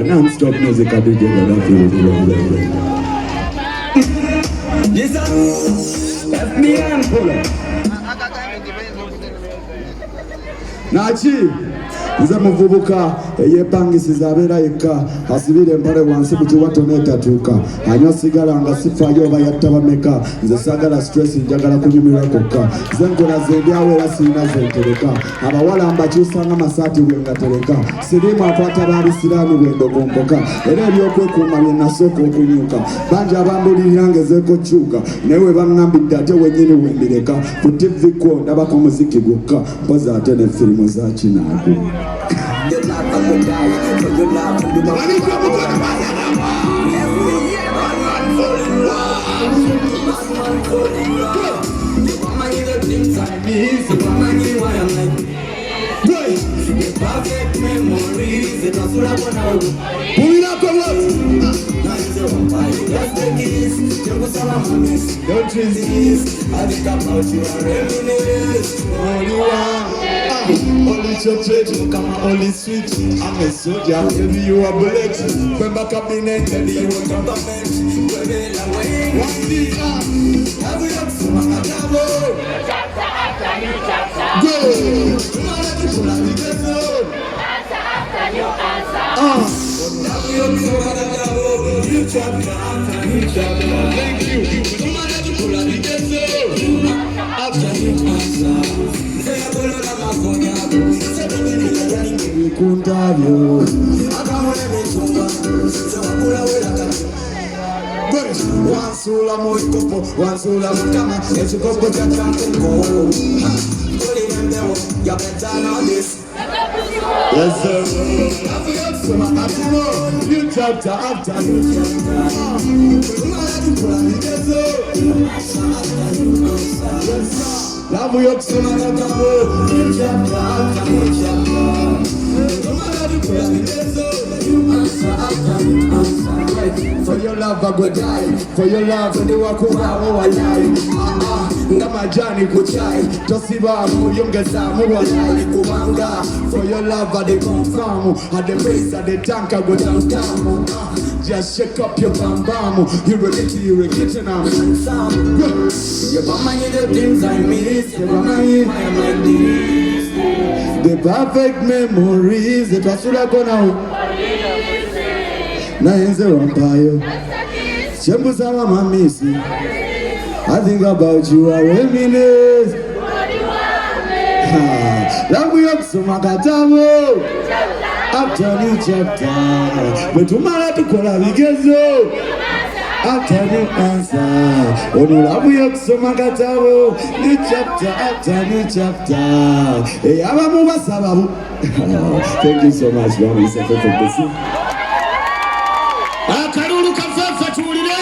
Non-stop music I did Left me and pull up. Nachi nze muvubuka eyepangisiza abeera yekka asibira empale wansi mu kiwato n'etatuuka anywa sigala nga sifaayo oba yatta bameka nze saagala stress njagala kunyumirwa kokka nze nkola zendyawo era sirina zentereka abawala mbakyusa nga masaati bwe ngatereka sirimu akwata baabisiraani bwe ndogomboka era ebyokwekuuma bye nasooka okunyuka bangi abambulirira ngezeeko kyuka naye we bangambidde ate wennyini wembireka ku TV ko ndabako muziki gwokka mpoza ate ne firimu za kinaago. Don't resist, I think about you and reminisce. Only chocolate, come on, only sweet. I'm a soldier, baby, you are bullet. When back up in it, then you will come back. One day, have you up for my double? Go! Come on, let me pull out the ghetto. Have you up for my double? You chapter, thank you. Come on, let me pull out the ghetto. After you answer. Kuntabyo wansula muikopo wansula mukama ekikopo kya kyankuko kolimembewo yapetana this. Yes sir. You chapter after you chapter. Yes sir. Love you so much, for your love I go die. For your love I do walk over our life. Ngama jani kuchai. Tosiba mu yongeza mu walai kubanga. For your love I dey confirm. At the base at the tank I go down. Just shake up your bam bam. You regret now. Your mama need the things I miss. Your mama I am like this. The perfect memories. The pasura gonna. Na enze wampayo. Chembuza mama missy. I think about you. I reminisce. Love you up so makatamo. After new chapter, but tomorrow to call a vigezo. After new answer, when you love you so makatamo. New chapter, after new chapter. Hey, I'm a move. Thank you so much, Mom. It's a Feffe.